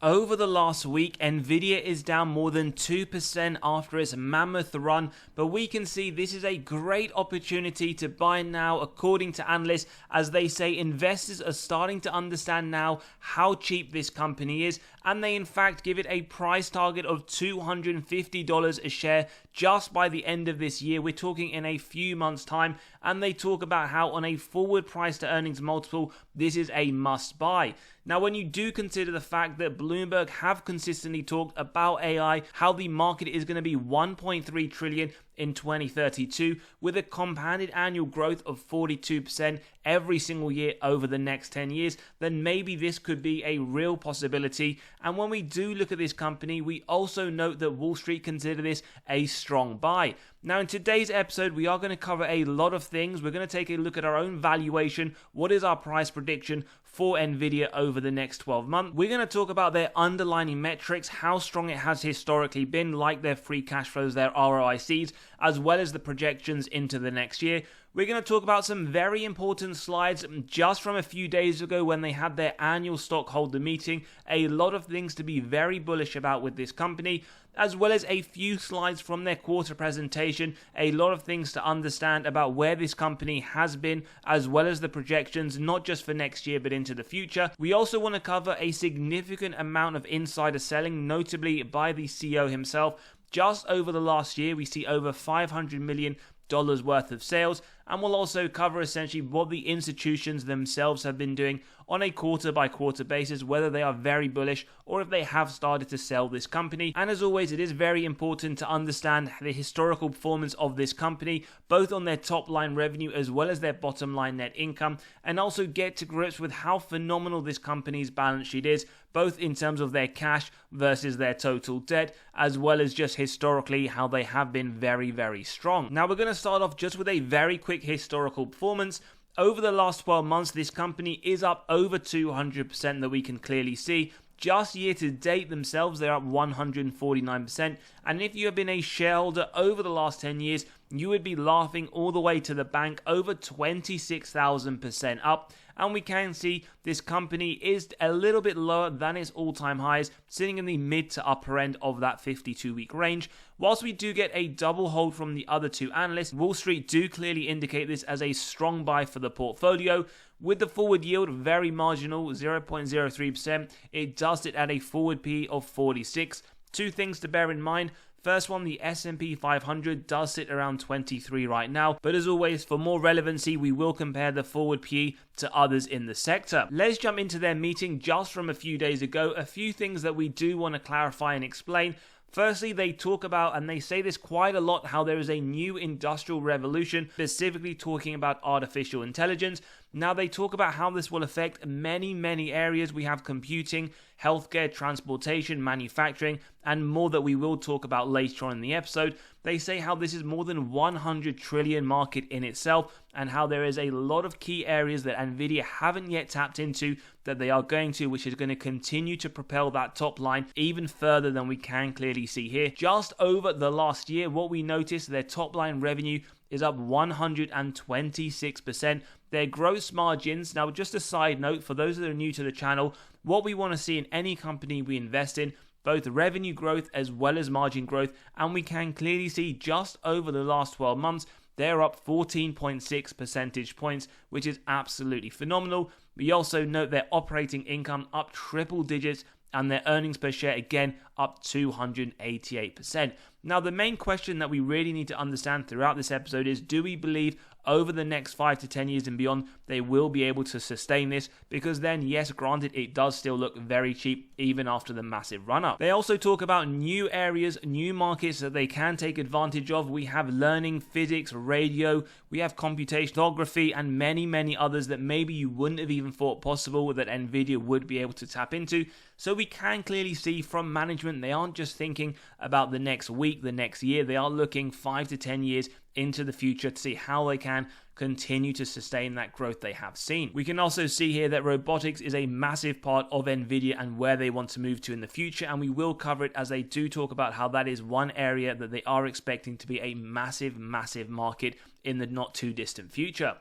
Over the last week, Nvidia is down more than 2% after its mammoth run, but we can see this is a great opportunity to buy now according to analysts, as they say investors are starting to understand now how cheap this company is, and they in fact give it a price target of $250 a share just by the end of this year. We're talking in a few months' time, and they talk about how on a forward price to earnings multiple, this is a must buy. Now, when you do consider the fact that Bloomberg have consistently talked about AI, how the market is going to be 1.3 trillion in 2032 with a compounded annual growth of 42% every single year over the next 10 years, then maybe this could be a real possibility. And when we do look at this company, we also note that Wall Street consider this a strong buy. Now, in today's episode, we are going to cover a lot of things. We're going to take a look at our own valuation. What is our price prediction for Nvidia over the next 12 months? We're going to talk about their underlying metrics, how strong it has historically been, like their free cash flows, their ROICs, as well as the projections into the next year. We're going to talk about some very important slides just from a few days ago when they had their annual stockholder meeting. A lot of things to be very bullish about with this company, as well as a few slides from their quarter presentation. A lot of things to understand about where this company has been, as well as the projections, not just for next year, but into the future. We also want to cover a significant amount of insider selling, notably by the CEO himself. Just over the last year, we see over $500 million worth of sales, and we'll also cover essentially what the institutions themselves have been doing on a quarter by quarter basis, whether they are very bullish or if they have started to sell this company. And as always, it is very important to understand the historical performance of this company, both on their top line revenue as well as their bottom line net income, and also get to grips with how phenomenal this company's balance sheet is, both in terms of their cash versus their total debt, as well as just historically how they have been very, very strong. Now, we're going to start off just with a very quick historical performance. Over the last 12 months, this company is up over 200% that we can clearly see. Just year to date themselves, they're up 149%. And if you have been a shareholder over the last 10 years, you would be laughing all the way to the bank, over 26,000% up. And we can see this company is a little bit lower than its all-time highs, sitting in the mid to upper end of that 52-week range. Whilst we do get a double hold from the other two analysts, Wall Street do clearly indicate this as a strong buy for the portfolio. With the forward yield very marginal, 0.03%, it does sit at a forward PE of 46. Two things to bear in mind. First one, the S&P 500 does sit around 23 right now, but as always, for more relevancy, we will compare the forward PE to others in the sector. Let's jump into their meeting just from a few days ago. A few things that we do want to clarify and explain. Firstly, they talk about, and they say this quite a lot, how there is a new industrial revolution, specifically talking about artificial intelligence. Now, they talk about how this will affect many areas. We have computing, healthcare, transportation, manufacturing, and more that we will talk about later on in the episode. They say how this is more than 100 trillion market in itself, and how there is a lot of key areas that Nvidia haven't yet tapped into that they are going to, which is going to continue to propel that top line even further than we can clearly see here. Just over the last year, what we noticed, their top line revenue is up 126%. Their gross margins, now just a side note for those that are new to the channel, what we want to see in any company we invest in, both revenue growth as well as margin growth, and we can clearly see just over the last 12 months, they're up 14.6 percentage points, which is absolutely phenomenal. We also note their operating income up triple digits, and their earnings per share again up 288%. Now, the main question that we really need to understand throughout this episode is, do we believe over the next 5 to 10 years and beyond they will be able to sustain this? Because then, yes, granted, it does still look very cheap even after the massive run up. They also talk about new areas, new markets that they can take advantage of. We have learning, physics, radio, we have computationography, and many others that maybe you wouldn't have even thought possible that Nvidia would be able to tap into. So we can clearly see from management, they aren't just thinking about the next week, the next year. They are looking 5 to 10 years into the future to see how they can continue to sustain that growth they have seen. We can also see here that robotics is a massive part of Nvidia and where they want to move to in the future, and we will cover it as they do talk about how that is one area that they are expecting to be a massive market in the not too distant future.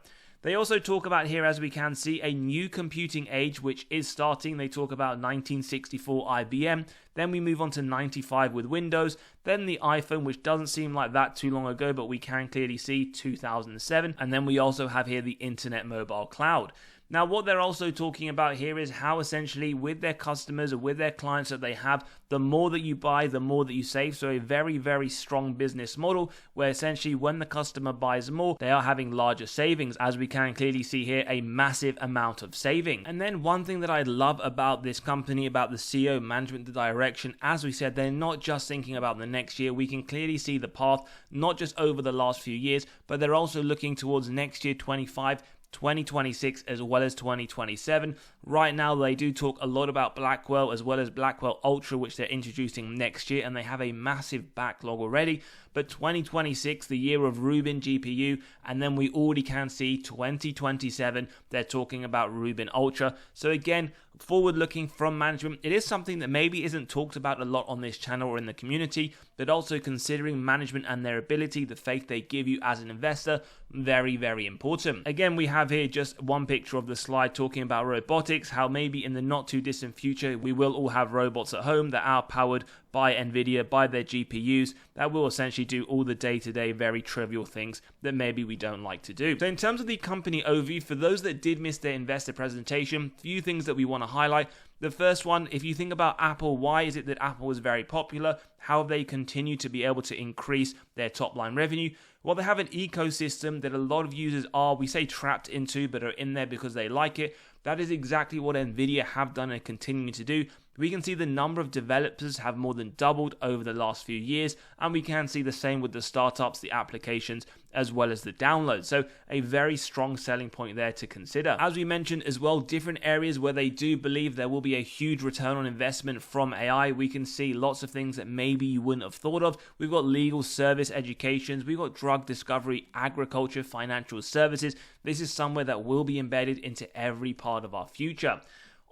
They also talk about here, as we can see, a new computing age which is starting. They talk about 1964 IBM, then we move on to 95 with Windows, then the iPhone, which doesn't seem like that too long ago, but we can clearly see 2007, and then we also have here the Internet Mobile Cloud. Now, what they're also talking about here is how essentially with their customers or with their clients that they have, the more that you buy, the more that you save. So a very, very strong business model where essentially when the customer buys more, they are having larger savings. As we can clearly see here, a massive amount of saving. And then one thing that I love about this company, about the CEO, management, the direction, as we said, they're not just thinking about the next year. We can clearly see the path, not just over the last few years, but they're also looking towards next year, 2026 as well as 2027. Right now they do talk a lot about Blackwell as well as Blackwell Ultra, which they're introducing next year, and they have a massive backlog already. But 2026, the year of Rubin GPU, and then we already can see 2027 they're talking about Rubin Ultra. So again, forward looking from management, it is something that maybe isn't talked about a lot on this channel or in the community, but also considering management and their ability, the faith they give you as an investor, very, very important. Again, we have here just one picture of the slide talking about robotics, how maybe in the not too distant future we will all have robots at home that are powered by Nvidia, by their GPUs, that will essentially do all the day-to-day very trivial things that maybe we don't like to do. So in terms of the company overview, for those that did miss their investor presentation, few things that we want to highlight. The first one, if you think about Apple, why is it that Apple is very popular? How have they continued to be able to increase their top line revenue? Well, they have an ecosystem that a lot of users are, we say trapped into, but are in there because they like it. That is exactly what Nvidia have done and continue to do. We can see the number of developers have more than doubled over the last few years, and we can see the same with the startups, the applications, as well as the downloads. So a very strong selling point there to consider. As we mentioned as well, different areas where they do believe there will be a huge return on investment from AI. We can see lots of things that maybe you wouldn't have thought of. We've got legal service educations, we've got drug discovery, agriculture, financial services. This is somewhere that will be embedded into every part of our future.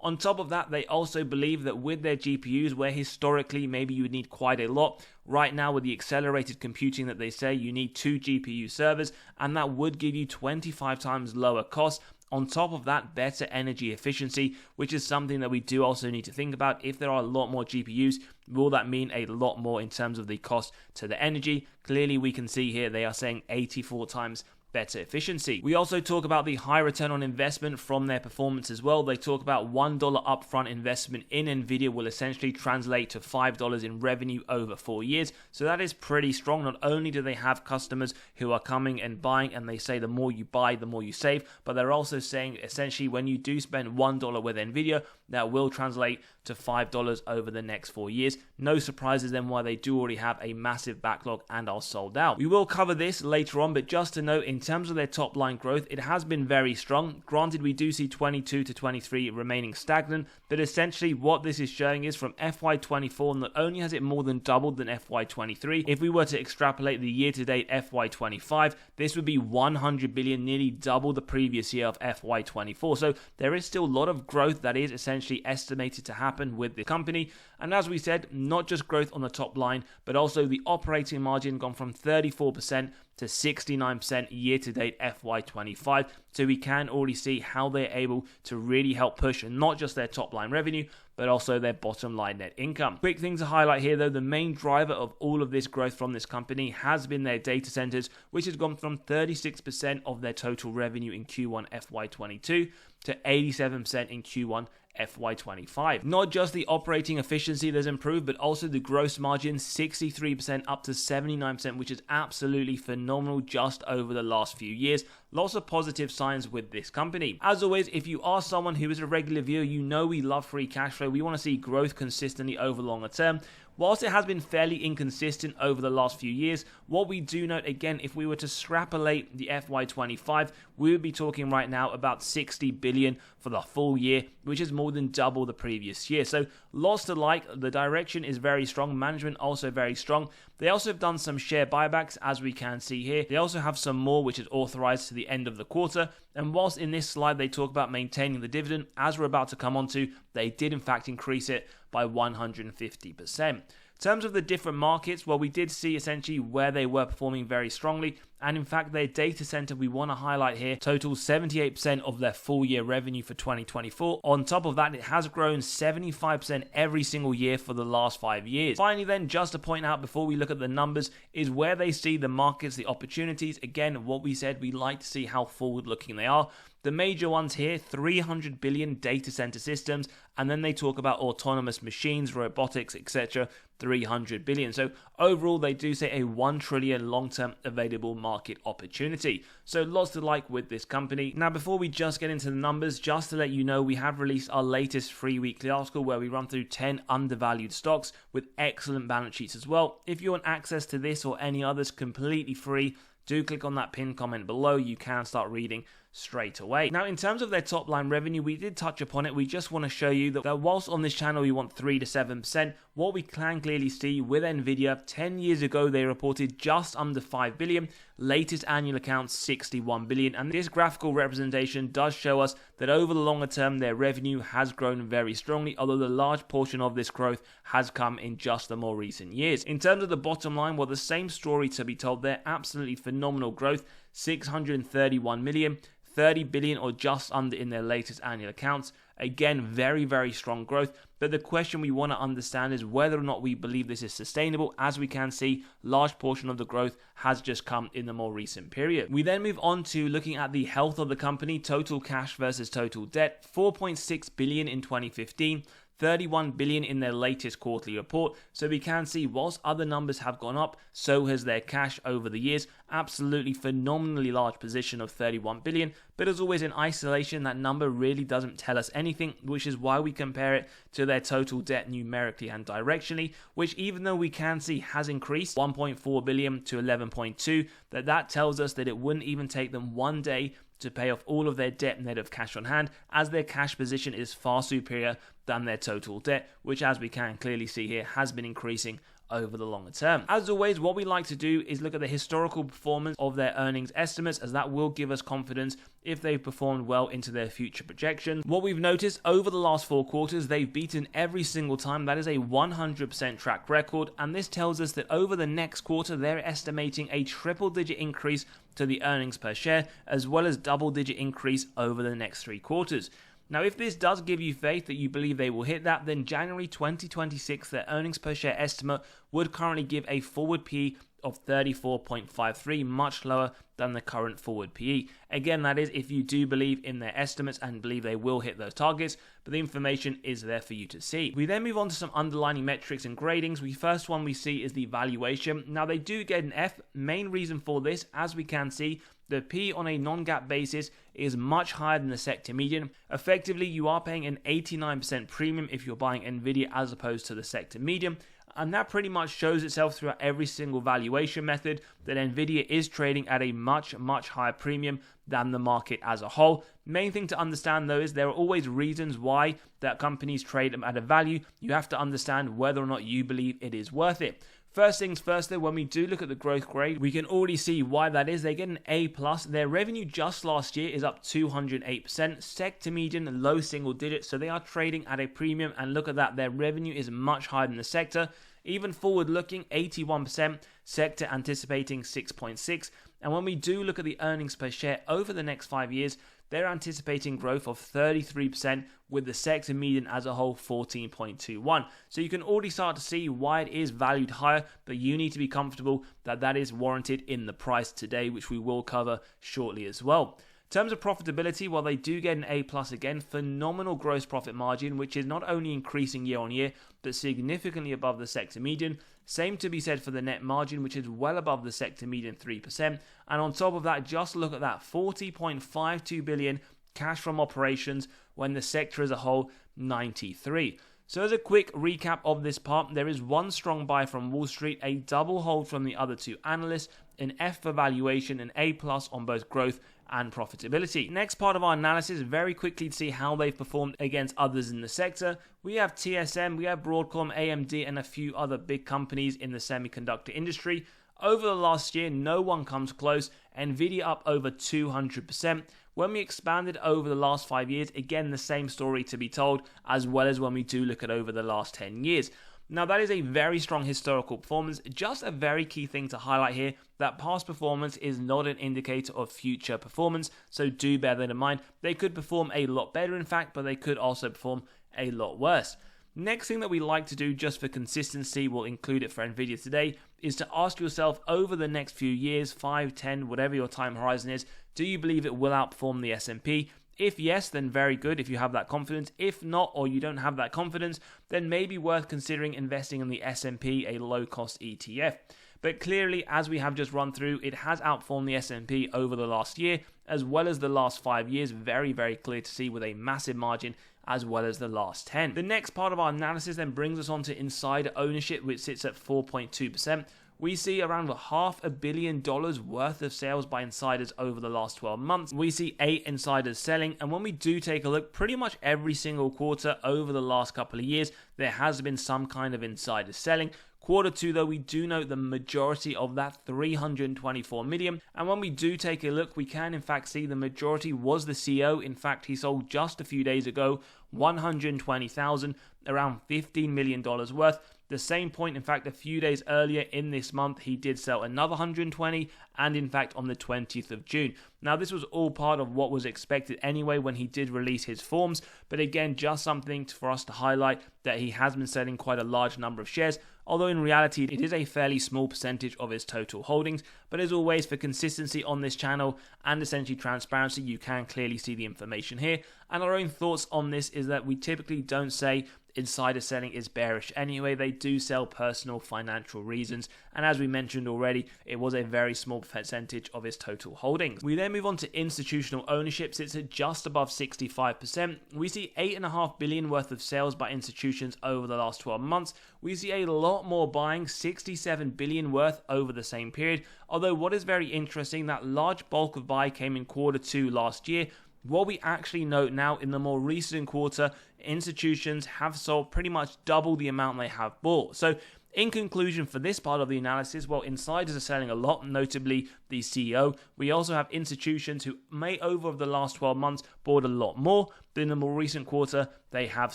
On top of that, they also believe that with their GPUs, where historically maybe you would need quite a lot, right now with the accelerated computing that they say, you need 2 GPU servers, and that would give you 25 times lower cost. On top of that, better energy efficiency, which is something that we do also need to think about. If there are a lot more GPUs, will that mean a lot more in terms of the cost to the energy? Clearly, we can see here they are saying 84 times better efficiency. We also talk about the high return on investment from their performance as well. They talk about $1 upfront investment in Nvidia will essentially translate to $5 in revenue over 4 years. So that is pretty strong. Not only do they have customers who are coming and buying, and they say the more you buy, the more you save, but they're also saying essentially when you do spend $1 with Nvidia, that will translate to $5 over the next 4 years. No surprises then why they do already have a massive backlog and are sold out. We will cover this later on, but just to note, in terms of their top line growth, it has been very strong. Granted, we do see 22 to 23 remaining stagnant, but essentially what this is showing is from FY24, not only has it more than doubled than FY23, if we were to extrapolate the year-to-date FY25, this would be 100 billion, nearly double the previous year of FY24. So there is still a lot of growth that is essentially estimated to happen with the company. And as we said, not just growth on the top line, but also the operating margin gone from 34% to 69% year-to-date FY25. So we can already see how they're able to really help push not just their top line revenue, but also their bottom line net income. Quick thing to highlight here though, the main driver of all of this growth from this company has been their data centers, which has gone from 36% of their total revenue in Q1 FY22 to 87% in Q1 FY25. Not just the operating efficiency that's improved, but also the gross margin 63% up to 79%, which is absolutely phenomenal just over the last few years. Lots of positive signs with this company. As always, if you are someone who is a regular viewer, you know we love free cash flow. We want to see growth consistently over longer term. Whilst it has been fairly inconsistent over the last few years, what we do note, again, if we were to extrapolate the FY25, we would be talking right now about 60 billion for the full year, which is more than double the previous year. So lots to like. The direction is very strong. Management also very strong. They also have done some share buybacks, as we can see here. They also have some more, which is authorized to the end of the quarter. And whilst in this slide they talk about maintaining the dividend, as we're about to come on to, they did in fact increase it by 150%. In terms of the different markets, well, we did see essentially where they were performing very strongly. And in fact, their data center we want to highlight here totals 78% of their full year revenue for 2024. On top of that, it has grown 75% every single year for the last 5 years. Finally then, just to point out before we look at the numbers, is where they see the markets, the opportunities. Again, what we said, we like to see how forward looking they are. The major ones here, 300 billion data center systems, and then they talk about autonomous machines, robotics, etc., 300 billion. So overall, they do say a 1 trillion long-term available market opportunity. So lots to like with this company. Now, before we just get into the numbers, just to let you know, we have released our latest free weekly article where we run through 10 undervalued stocks with excellent balance sheets as well. If you want access to this or any others completely free, do click on that pinned comment below. You can start reading straight away. Now, in terms of their top line revenue, we did touch upon it. We just want to show you that whilst on this channel we want 3 to 7%, what we can clearly see with Nvidia, 10 years ago they reported just under 5 billion, latest annual accounts 61 billion, and this graphical representation does show us that over the longer term their revenue has grown very strongly, although the large portion of this growth has come in just the more recent years. In terms of the bottom line, well, the same story to be told there. Absolutely phenomenal growth, 631 million, 30 billion or just under in their latest annual accounts. Again, very, very strong growth. But the question we want to understand is whether or not we believe this is sustainable. As we can see, large portion of the growth has just come in the more recent period. We then move on to looking at the health of the company, total cash versus total debt, 4.6 billion in 2015. 31 billion in their latest quarterly report. So we can see whilst other numbers have gone up, so has their cash over the years. Absolutely phenomenally large position of 31 billion. But as always in isolation, that number really doesn't tell us anything, which is why we compare it to their total debt numerically and directionally, which even though we can see has increased 1.4 billion to 11.2, that tells us that it wouldn't even take them one day to pay off all of their debt net of cash on hand, as their cash position is far superior than their total debt, which as we can clearly see here has been increasing over the longer term. As always, what we like to do is look at the historical performance of their earnings estimates, as that will give us confidence if they've performed well into their future projections. What we've noticed over the last 4 quarters, they've beaten every single time. That is a 100% track record, and this tells us that over the next quarter, they're estimating a triple-digit increase to the earnings per share, as well as double-digit increase over the next 3 quarters. Now, if this does give you faith that you believe they will hit that, then January 2026, their earnings per share estimate would currently give a forward PE of 34.53, much lower than the current forward PE. Again, that is if you do believe in their estimates and believe they will hit those targets, but the information is there for you to see. We then move on to some underlying metrics and gradings. The first one we see is the valuation. Now, they do get an F. Main reason for this, as we can see, the P on a non-GAAP basis is much higher than the sector median. Effectively, you are paying an 89% premium if you're buying Nvidia as opposed to the sector median. And that pretty much shows itself throughout every single valuation method that Nvidia is trading at a much, much higher premium than the market as a whole. Main thing to understand though is there are always reasons why that companies trade at a value. You have to understand whether or not you believe it is worth it. First things first though, when we do look at the growth grade, we can already see why that is. They get an A+. Their revenue just last year is up 208%. Sector median, low single digits. So they are trading at a premium. And look at that, their revenue is much higher than the sector. Even forward looking, 81%. Sector anticipating 6.6. And when we do look at the earnings per share over the next 5 years, they're anticipating growth of 33%, with the sector median as a whole 14.21. So you can already start to see why it is valued higher, but you need to be comfortable that that is warranted in the price today, which we will cover shortly as well. In terms of profitability, while they do get an A+ again, phenomenal gross profit margin, which is not only increasing year on year, but significantly above the sector median. Same to be said for the net margin, which is well above the sector median 3%. And on top of that, just look at that, 40.52 billion cash from operations when the sector as a whole, 93. So as a quick recap of this part, there is one strong buy from Wall Street, a double hold from the other 2 analysts, an F for valuation, an A+ on both growth and profitability. Next part of our analysis, very quickly to see how they've performed against others in the sector. We have TSM, we have Broadcom, AMD, and a few other big companies in the semiconductor industry. Over the last year, no one comes close. Nvidia up over 200%. When we expanded over the last 5 years, again, the same story to be told, as well as when we do look at over the last 10 years. Now that is a very strong historical performance. Just a very key thing to highlight here, that past performance is not an indicator of future performance, so do bear that in mind. They could perform a lot better in fact, but they could also perform a lot worse. Next thing that we like to do just for consistency, we'll include it for Nvidia today, is to ask yourself over the next few years, 5, 10, whatever your time horizon is, do you believe it will outperform the S&P? If yes, then very good if you have that confidence. If not, or you don't have that confidence, then maybe worth considering investing in the S&P, a low-cost ETF. But clearly, as we have just run through, it has outperformed the S&P over the last year, as well as the last 5 years. Very, very clear to see with a massive margin, as well as the last 10. The next part of our analysis then brings us on to insider ownership, which sits at 4.2%. We see around $500 million worth of sales by insiders over the last 12 months. We see 8 insiders selling, and when we do take a look, pretty much every single quarter over the last couple of years, there has been some kind of insider selling. Quarter 2 though, we do note the majority of that, 324 million, and when we do take a look, we can in fact see the majority was the CEO. In fact, he sold just a few days ago 120,000, around $15 million worth. The same point, in fact, a few days earlier in this month, he did sell another 120, and in fact on the 20th of June. Now, this was all part of what was expected anyway when he did release his forms, but again, just something for us to highlight that he has been selling quite a large number of shares, although in reality, it is a fairly small percentage of his total holdings. But as always, for consistency on this channel and essentially transparency, you can clearly see the information here. And our own thoughts on this is that we typically don't say insider selling is bearish anyway. They do sell personal financial reasons, and as we mentioned already, it was a very small percentage of his total holdings. We then move on to institutional ownership. Sits at just above 65%. We see $8.5 billion worth of sales by institutions over the last 12 months. We see a lot more buying, $67 billion worth over the same period, although what is very interesting, that large bulk of buy came in quarter 2 last year. What we actually note now in the more recent quarter, institutions have sold pretty much double the amount they have bought. So in conclusion for this part of the analysis, while insiders are selling a lot, notably the CEO, we also have institutions who may over the last 12 months bought a lot more, but in the more recent quarter, they have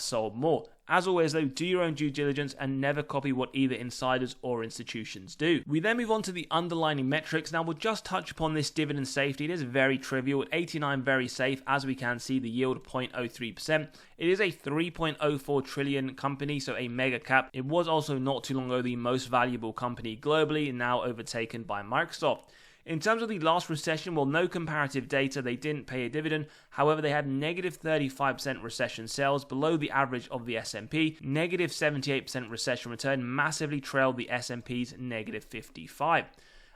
sold more. As always though, do your own due diligence and never copy what either insiders or institutions do. We then move on to the underlying metrics. Now we'll just touch upon this dividend safety. It is very trivial. At 89, very safe. As we can see, the yield 0.03%. It is a 3.04 trillion company, so a mega cap. It was also not too long ago the most valuable company globally, now overtaken by Microsoft. In terms of the last recession, well, no comparative data, they didn't pay a dividend. However, they had negative 35% recession sales, below the average of the S&P. Negative 78% recession return, massively trailed the S&P's negative 55.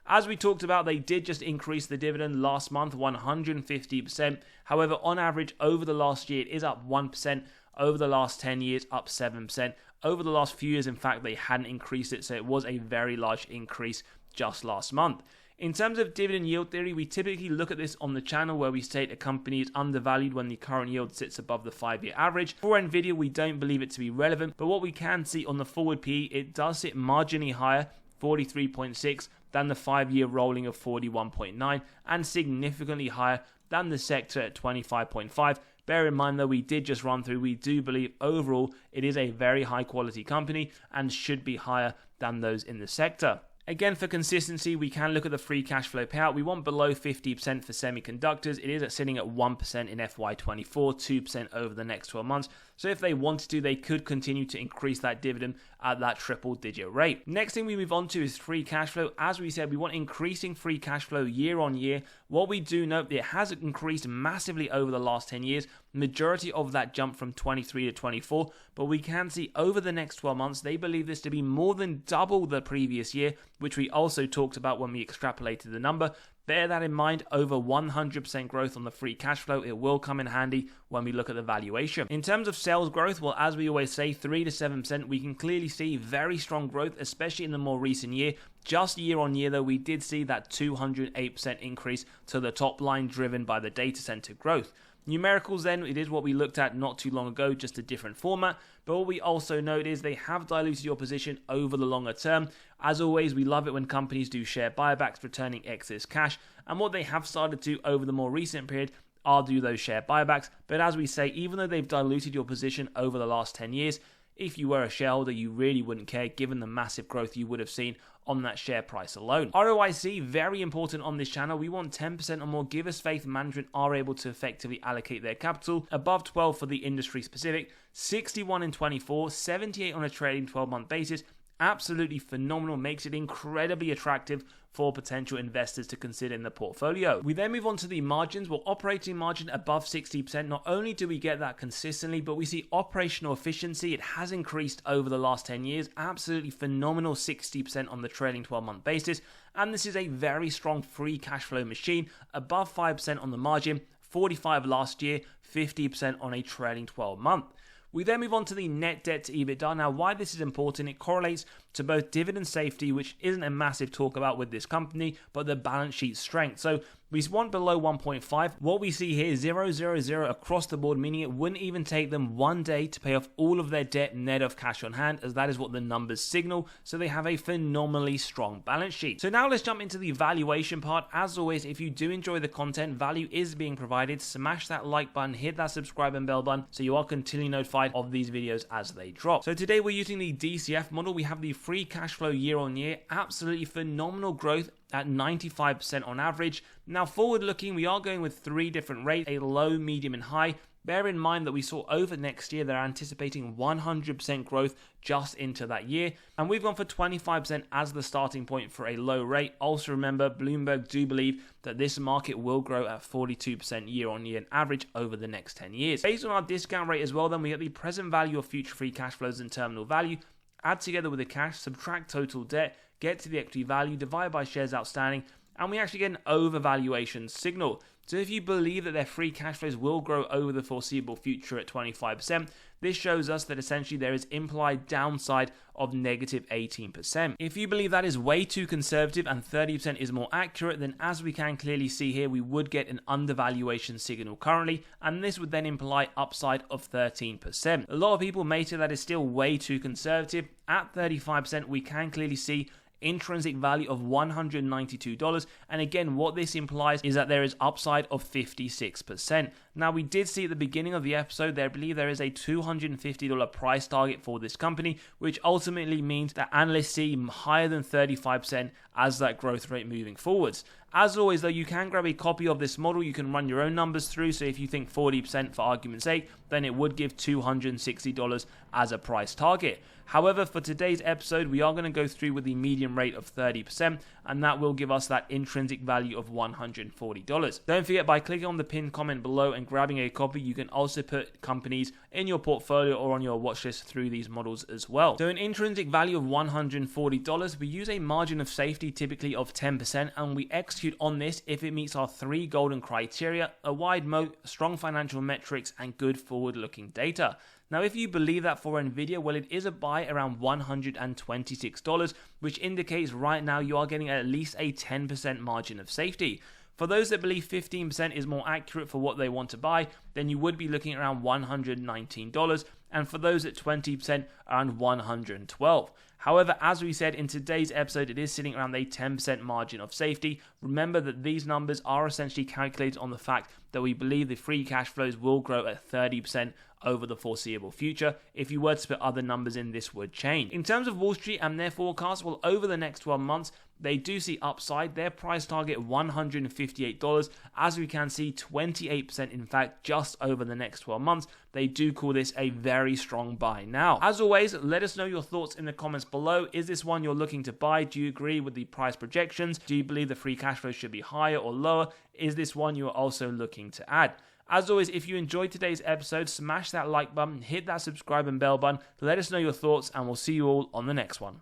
As we talked about, they did just increase the dividend last month, 150%. However, on average, over the last year, it is up 1%. Over the last 10 years, up 7%. Over the last few years, in fact, they hadn't increased it, so it was a very large increase just last month. In terms of dividend yield theory, we typically look at this on the channel where we state a company is undervalued when the current yield sits above the 5-year average. For Nvidia, we don't believe it to be relevant, but what we can see on the forward PE, it does sit marginally higher, 43.6, than the 5-year rolling of 41.9, and significantly higher than the sector at 25.5. Bear in mind though, we did just run through, we do believe overall it is a very high quality company and should be higher than those in the sector. Again, for consistency, we can look at the free cash flow payout. We want below 50% for semiconductors. It is sitting at 1% in FY24, 2% over the next 12 months. So if they wanted to, they could continue to increase that dividend at that triple-digit rate. Next thing we move on to is free cash flow. As we said, we want increasing free cash flow year on year. What we do note, it has increased massively over the last 10 years. Majority of that jump from 23 to 24, but we can see over the next 12 months, they believe this to be more than double the previous year, which we also talked about when we extrapolated the number. Bear that in mind, over 100% growth on the free cash flow. It will come in handy when we look at the valuation. In terms of sales growth, well, as we always say, 3 to 7%, we can clearly see very strong growth, especially in the more recent year. Just year on year, though, we did see that 208% increase to the top line driven by the data center growth. Numericals then, it is what we looked at not too long ago, just a different format. But what we also note is they have diluted your position over the longer term. As always, we love it when companies do share buybacks, returning excess cash. And what they have started to over the more recent period are do those share buybacks. But as we say, even though they've diluted your position over the last 10 years, if you were a shareholder, you really wouldn't care given the massive growth you would have seen on that share price alone. ROIC, very important on this channel. We want 10% or more. Give us faith management are able to effectively allocate their capital. Above 12 for the industry specific, 61 in 24, 78 on a trailing 12-month basis. Absolutely phenomenal, makes it incredibly attractive for potential investors to consider in the portfolio. We then move on to the margins. Well, operating margin above 60%. Not only do we get that consistently, but we see operational efficiency. It has increased over the last 10 years. Absolutely phenomenal, 60% on the trailing 12-month basis. And this is a very strong free cash flow machine, above 5% on the margin, 45% last year, 50% on a trailing 12-month. We then move on to the net debt to EBITDA. Now, why this is important, it correlates to both dividend safety, which isn't a massive talk about with this company, but the balance sheet strength. So we want below 1.5. What we see here is 0, 0, 0 across the board, meaning it wouldn't even take them one day to pay off all of their debt net of cash on hand, as that is what the numbers signal. So they have a phenomenally strong balance sheet. So now let's jump into the valuation part. As always, if you do enjoy the content, value is being provided. Smash that like button, hit that subscribe and bell button so you are continually notified of these videos as they drop. So today we're using the DCF model. We have the free cash flow year on year, absolutely phenomenal growth at 95% on average. Now forward looking, we are going with 3 different rates, a low, medium and high. Bear in mind that we saw over next year, they're anticipating 100% growth just into that year. And we've gone for 25% as the starting point for a low rate. Also remember, Bloomberg do believe that this market will grow at 42% year on year average over the next 10 years. Based on our discount rate as well, then we get the present value of future free cash flows and terminal value, add together with the cash, subtract total debt, get to the equity value, divide by shares outstanding, and we actually get an overvaluation signal. So if you believe that their free cash flows will grow over the foreseeable future at 25%, this shows us that essentially there is implied downside of negative 18%. If you believe that is way too conservative and 30% is more accurate, then as we can clearly see here, we would get an undervaluation signal currently, and this would then imply upside of 13%. A lot of people may say that is still way too conservative. At 35%, we can clearly see intrinsic value of $192, and again what this implies is that there is upside of 56%. Now we did see at the beginning of the episode there, I believe there is a $250 price target for this company, which ultimately means that analysts see higher than 35% as that growth rate moving forwards. As always though, you can grab a copy of this model, you can run your own numbers through, so if you think 40% for argument's sake, then it would give $260 as a price target. However, for today's episode, we are going to go through with the median rate of 30%, and that will give us that intrinsic value of $140. Don't forget, by clicking on the pinned comment below and grabbing a copy, you can also put companies in your portfolio or on your watch list through these models as well. So an intrinsic value of $140, we use a margin of safety typically of 10%, and we execute on this if it meets our 3 golden criteria: a wide moat, strong financial metrics, and good forward-looking data. Now, if you believe that for Nvidia, well, it is a buy around $126, which indicates right now you are getting at least a 10% margin of safety. For those that believe 15% is more accurate for what they want to buy, then you would be looking at around $119, and for those at 20%, around $112. However, as we said in today's episode, it is sitting around a 10% margin of safety. Remember that these numbers are essentially calculated on the fact that we believe the free cash flows will grow at 30% over the foreseeable future. If you were to put other numbers in, this would change. In terms of Wall Street and their forecast, well, over the next 12 months, they do see upside. Their price target $158. As we can see, 28% in fact just over the next 12 months. They do call this a very strong buy now. As always, let us know your thoughts in the comments below. Is this one you're looking to buy? Do you agree with the price projections? Do you believe the free cash flow should be higher or lower? Is this one you're also looking to add? As always, if you enjoyed today's episode, smash that like button, hit that subscribe and bell button, let us know your thoughts, and we'll see you all on the next one.